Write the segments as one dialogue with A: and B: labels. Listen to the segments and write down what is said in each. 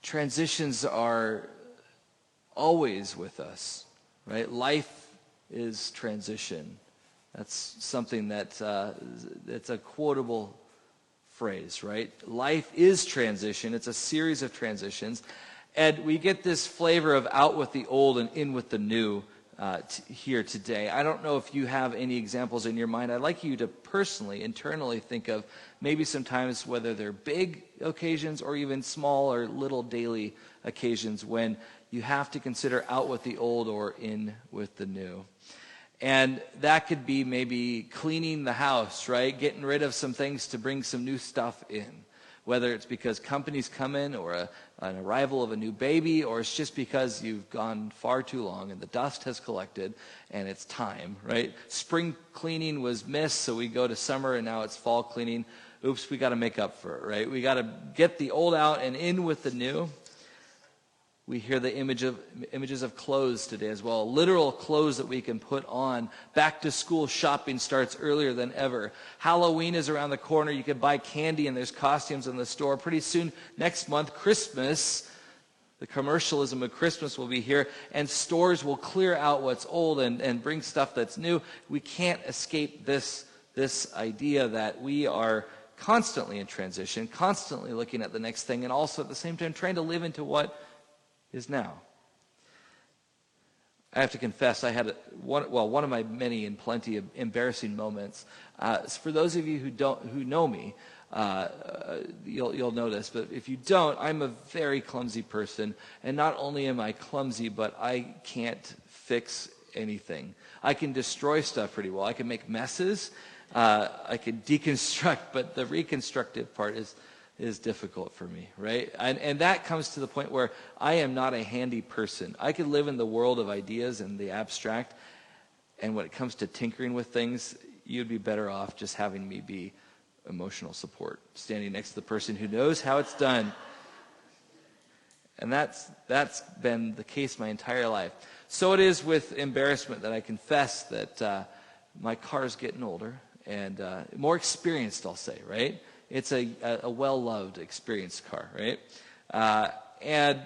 A: transitions are always with us, right? Life is transition. That's something that's a quotable phrase, right? Life is transition. It's a series of transitions. And we get this flavor of out with the old and in with the new here today. I don't know if you have any examples in your mind. I'd like you to personally, internally think of maybe sometimes whether they're big occasions or even small or little daily occasions when you have to consider out with the old or in with the new. And that could be maybe cleaning the house, right? Getting rid of some things to bring some new stuff in. Whether it's because companies come in or an arrival of a new baby, or it's just because you've gone far too long and the dust has collected and it's time, right? Spring cleaning was missed, so we go to summer and now it's fall cleaning. Oops, we got to make up for it, right? We got to get the old out and in with the new. We hear the images of clothes today as well, literal clothes that we can put on. Back to school shopping starts earlier than ever. Halloween is around the corner. You can buy candy and there's costumes in the store. Pretty soon, next month, Christmas, the commercialism of Christmas will be here, and stores will clear out what's old and bring stuff that's new. We can't escape this idea that we are constantly in transition, constantly looking at the next thing, and also at the same time trying to live into what is now. I have to confess, I had one of my many and plenty of embarrassing moments. For those of you who know me, you'll know this, but if you don't, I'm a very clumsy person, and not only am I clumsy, but I can't fix anything. I can destroy stuff pretty well. I can make messes. I can deconstruct, but the reconstructive part is difficult for me, right? And that comes to the point where I am not a handy person. I could live in the world of ideas and the abstract, and when it comes to tinkering with things, you'd be better off just having me be emotional support, standing next to the person who knows how it's done. And that's been the case my entire life. So it is with embarrassment that I confess that my car is getting older and more experienced, I'll say, right? It's a well-loved, experienced car, right? And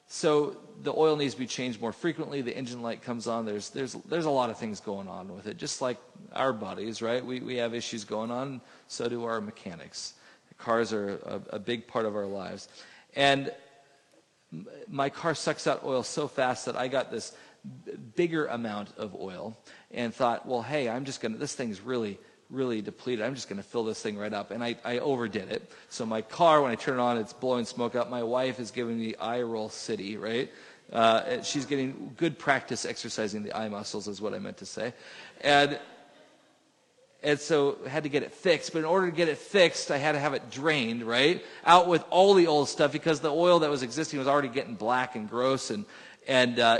A: so the oil needs to be changed more frequently. The engine light comes on. There's a lot of things going on with it, just like our bodies, right? We have issues going on. So do our mechanics. Cars are a big part of our lives. And my car sucks out oil so fast that I got this bigger amount of oil and thought, well, hey, this thing's really depleted. I'm just going to fill this thing right up. And I overdid it. So my car, when I turn it on, it's blowing smoke out. My wife is giving me eye roll city, right? She's getting good practice exercising the eye muscles is what I meant to say. And so I had to get it fixed. But in order to get it fixed, I had to have it drained, right? Out with all the old stuff because the oil that was existing was already getting black and gross. And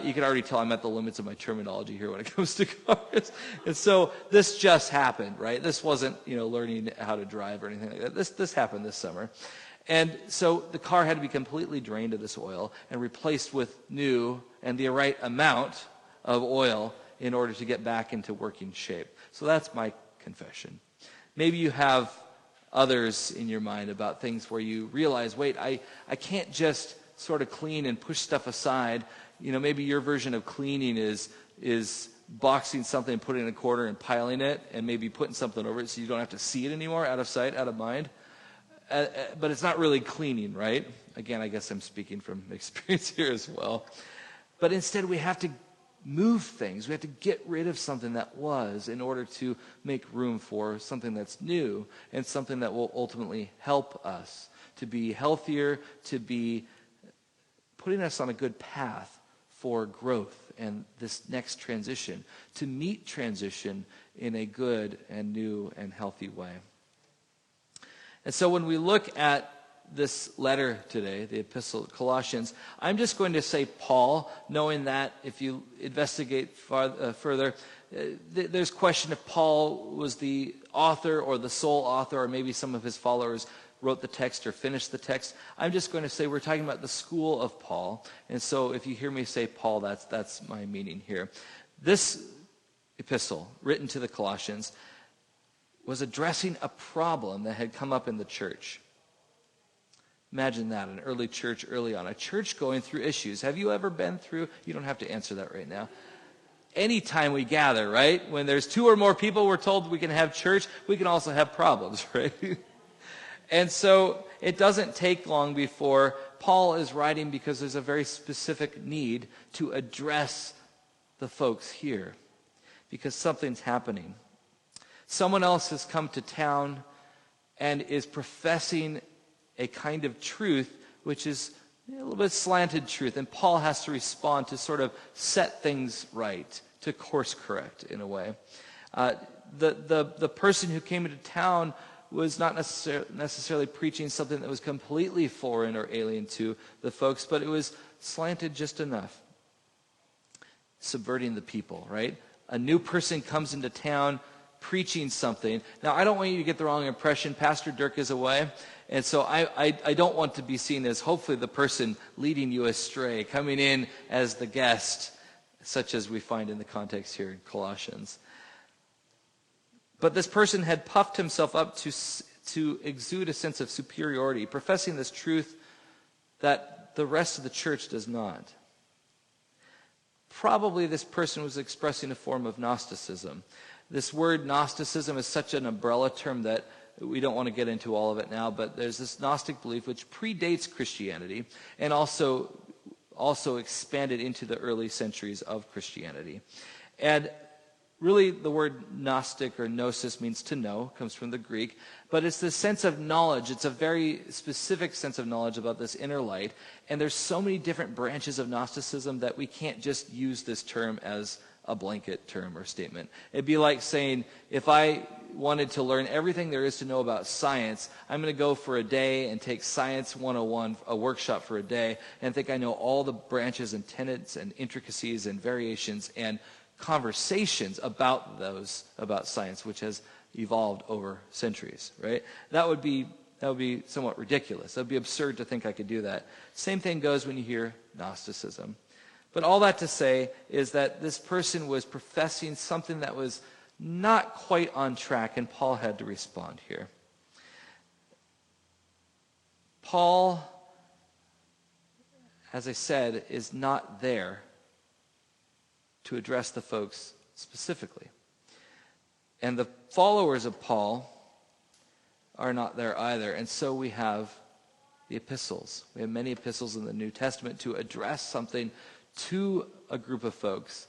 A: you can already tell I'm at the limits of my terminology here when it comes to cars. And so this just happened, right? This wasn't, learning how to drive or anything like that. This happened this summer. And so the car had to be completely drained of this oil and replaced with new and the right amount of oil in order to get back into working shape. So that's my confession. Maybe you have others in your mind about things where you realize, wait, I can't just sort of clean and push stuff aside. Maybe your version of cleaning is boxing something, putting it in a corner and piling it, and maybe putting something over it so you don't have to see it anymore, out of sight, out of mind. But it's not really cleaning, right? Again, I guess I'm speaking from experience here as well. But instead, we have to move things. We have to get rid of something that was in order to make room for something that's new and something that will ultimately help us to be healthier, to be putting us on a good path for growth and this next transition, to meet transition in a good and new and healthy way. And so when we look at this letter today, the epistle of Colossians, I'm just going to say Paul, knowing that if you investigate further, there's question if Paul was the author or the sole author, or maybe some of his followers wrote the text or finished the text. I'm just going to say we're talking about the school of Paul. And so if you hear me say Paul, that's my meaning here. This epistle, written to the Colossians, was addressing a problem that had come up in the church. Imagine that, an early church early on. A church going through issues. Have you ever been through? You don't have to answer that right now. Anytime we gather, right? When there's 2 or more people, we're told we can have church. We can also have problems, right? And so it doesn't take long before Paul is writing because there's a very specific need to address the folks here because something's happening. Someone else has come to town and is professing a kind of truth which is a little bit slanted truth, and Paul has to respond to sort of set things right, to course correct in a way. The person who came into town was not necessarily preaching something that was completely foreign or alien to the folks, but it was slanted just enough, subverting the people, right? A new person comes into town preaching something. Now, I don't want you to get the wrong impression. Pastor Dirk is away, and so I don't want to be seen as hopefully the person leading you astray, coming in as the guest, such as we find in the context here in Colossians. But this person had puffed himself up to exude a sense of superiority, professing this truth that the rest of the church does not. Probably this person was expressing a form of Gnosticism. This word Gnosticism is such an umbrella term that we don't want to get into all of it now, but there's this Gnostic belief which predates Christianity and also expanded into the early centuries of Christianity. And really, the word Gnostic or gnosis means to know, comes from the Greek, but it's the sense of knowledge. It's a very specific sense of knowledge about this inner light, and there's so many different branches of Gnosticism that we can't just use this term as a blanket term or statement. It'd be like saying, if I wanted to learn everything there is to know about science, I'm going to go for a day and take Science 101, a workshop for a day, and think I know all the branches and tenets and intricacies and variations and conversations about science, which has evolved over centuries, right? That would be somewhat ridiculous. That would be absurd to think I could do that. Same thing goes when you hear Gnosticism. But all that to say is that this person was professing something that was not quite on track, and Paul had to respond here. Paul, as I said, is not there to address the folks specifically. And the followers of Paul are not there either. And so we have the epistles. We have many epistles in the New Testament to address something to a group of folks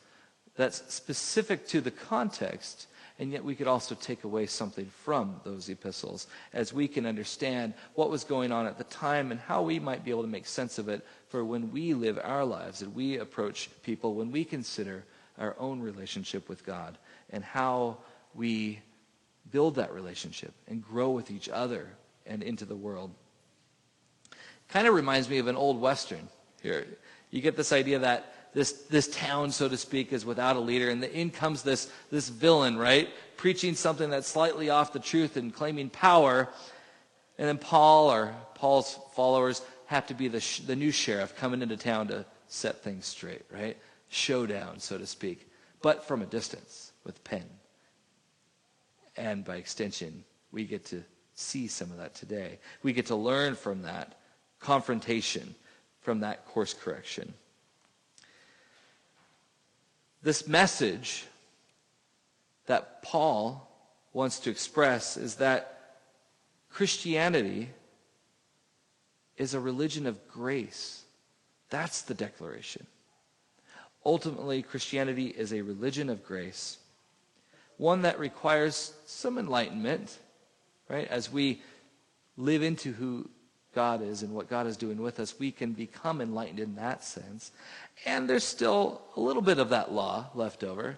A: that's specific to the context, and yet we could also take away something from those epistles as we can understand what was going on at the time and how we might be able to make sense of it for when we live our lives and we approach people, when we consider our own relationship with God and how we build that relationship and grow with each other and into the world. Kind of reminds me of an old Western here. You get this idea that this town, so to speak, is without a leader, and in comes this villain, right? Preaching something that's slightly off the truth and claiming power. And then Paul or Paul's followers have to be the new sheriff coming into town to set things straight, right? Showdown, so to speak, but from a distance with pen. And by extension, we get to see some of that today. We get to learn from that confrontation, from that course correction. This message that Paul wants to express is that Christianity is a religion of grace. That's the declaration. Ultimately, Christianity is a religion of grace, one that requires some enlightenment, right? As we live into who God is and what God is doing with us, we can become enlightened in that sense. And there's still a little bit of that law left over,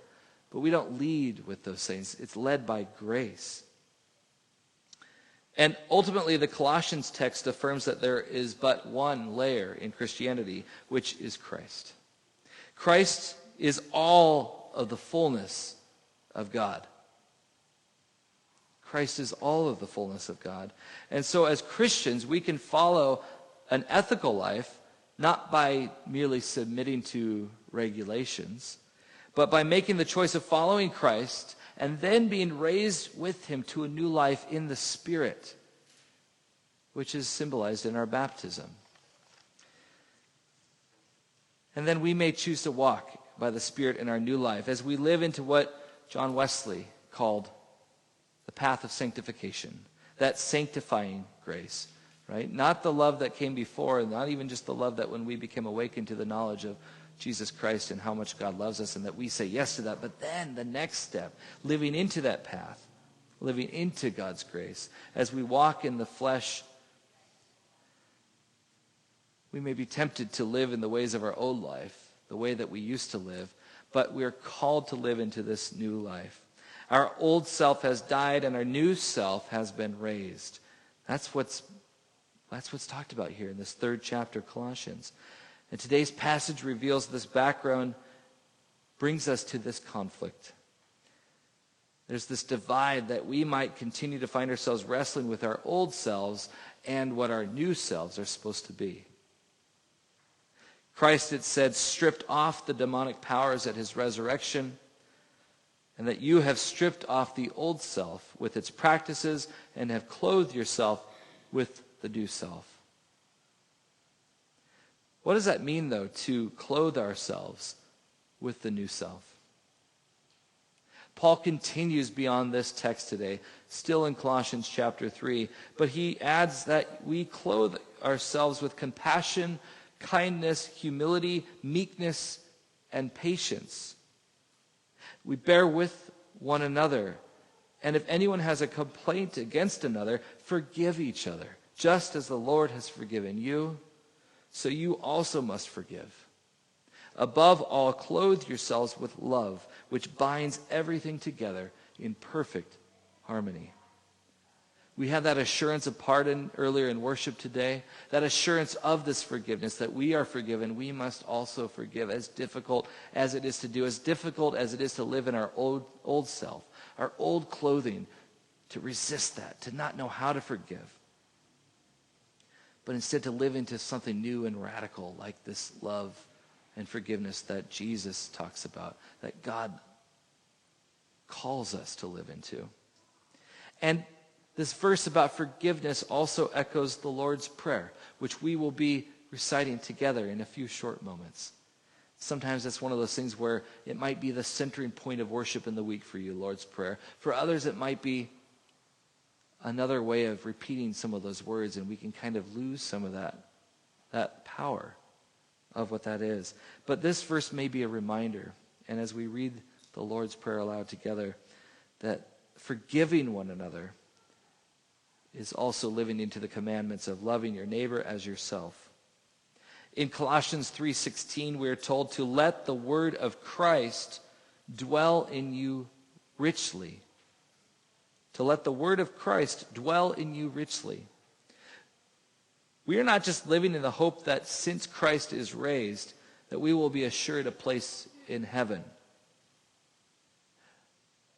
A: but we don't lead with those things. It's led by grace. And ultimately, the Colossians text affirms that there is but one layer in Christianity, which is Christ. Christ is all of the fullness of God. Christ is all of the fullness of God. And so as Christians, we can follow an ethical life, not by merely submitting to regulations, but by making the choice of following Christ and then being raised with him to a new life in the Spirit, which is symbolized in our baptism. And then we may choose to walk by the Spirit in our new life as we live into what John Wesley called the path of sanctification, that sanctifying grace, right? Not the love that came before, not even just the love that when we became awakened to the knowledge of Jesus Christ and how much God loves us and that we say yes to that, but then the next step, living into that path, living into God's grace. As we walk in the flesh, we may be tempted to live in the ways of our old life, the way that we used to live, but we are called to live into this new life. Our old self has died and our new self has been raised. That's what's talked about here in this third chapter of Colossians. And today's passage reveals this background, brings us to this conflict. There's this divide that we might continue to find ourselves wrestling with our old selves and what our new selves are supposed to be. Christ, it said, stripped off the demonic powers at his resurrection, and that you have stripped off the old self with its practices and have clothed yourself with the new self. What does that mean, though, to clothe ourselves with the new self? Paul continues beyond this text today, still in Colossians chapter 3, but he adds that we clothe ourselves with compassion, kindness, humility, meekness, and patience. We bear with one another, and if anyone has a complaint against another, forgive each other, just as the Lord has forgiven you, so you also must forgive. Above all, clothe yourselves with love, which binds everything together in perfect harmony. We had that assurance of pardon earlier in worship today, that assurance of this forgiveness, that we are forgiven. We must also forgive, as difficult as it is to do, as difficult as it is to live in our old self, our old clothing, to resist that, to not know how to forgive, but instead to live into something new and radical like this love and forgiveness that Jesus talks about, that God calls us to live into. And this verse about forgiveness also echoes the Lord's Prayer, which we will be reciting together in a few short moments. Sometimes that's one of those things where it might be the centering point of worship in the week for you, Lord's Prayer. For others, it might be another way of repeating some of those words, and we can kind of lose some of that power of what that is. But this verse may be a reminder, and as we read the Lord's Prayer aloud together, that forgiving one another is also living into the commandments of loving your neighbor as yourself. In Colossians 3:16, we are told to let the word of Christ dwell in you richly. To let the word of Christ dwell in you richly. We are not just living in the hope that since Christ is raised, that we will be assured a place in heaven.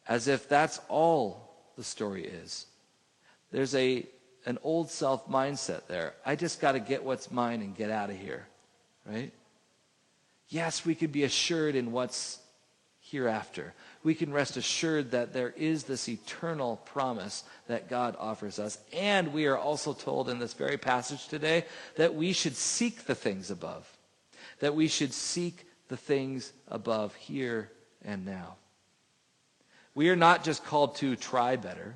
A: As if that's all the story is. There's an old self mindset there. I just got to get what's mine and get out of here, right? Yes, we could be assured in what's hereafter. We can rest assured that there is this eternal promise that God offers us. And we are also told in this very passage today that we should seek the things above. That we should seek the things above here and now. We are not just called to try better,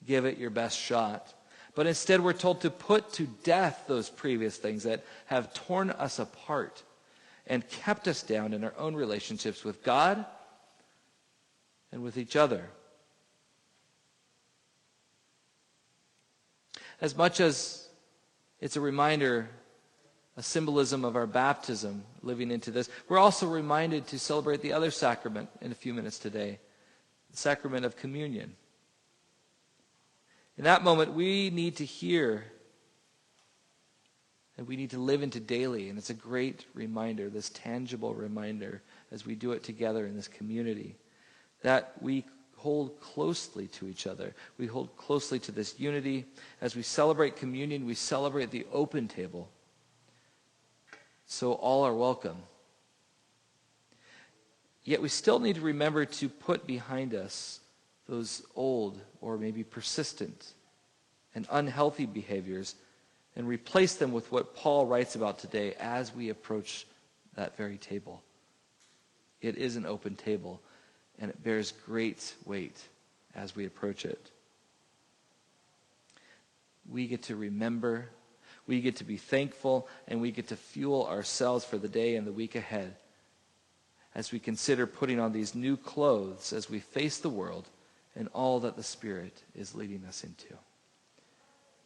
A: give it your best shot, but instead we're told to put to death those previous things that have torn us apart and kept us down in our own relationships with God and with each other. As much as it's a reminder, a symbolism of our baptism, living into this, we're also reminded to celebrate the other sacrament in a few minutes today, the sacrament of communion. In that moment, we need to hear and we need to live into daily. And it's a great reminder, this tangible reminder, as we do it together in this community, that we hold closely to each other. We hold closely to this unity. As we celebrate communion, we celebrate the open table. So all are welcome. Yet we still need to remember to put behind us those old or maybe persistent and unhealthy behaviors and replace them with what Paul writes about today as we approach that very table. It is an open table, and it bears great weight as we approach it. We get to remember, we get to be thankful, and we get to fuel ourselves for the day and the week ahead as we consider putting on these new clothes as we face the world and all that the Spirit is leading us into.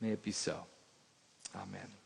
A: May it be so. Amen.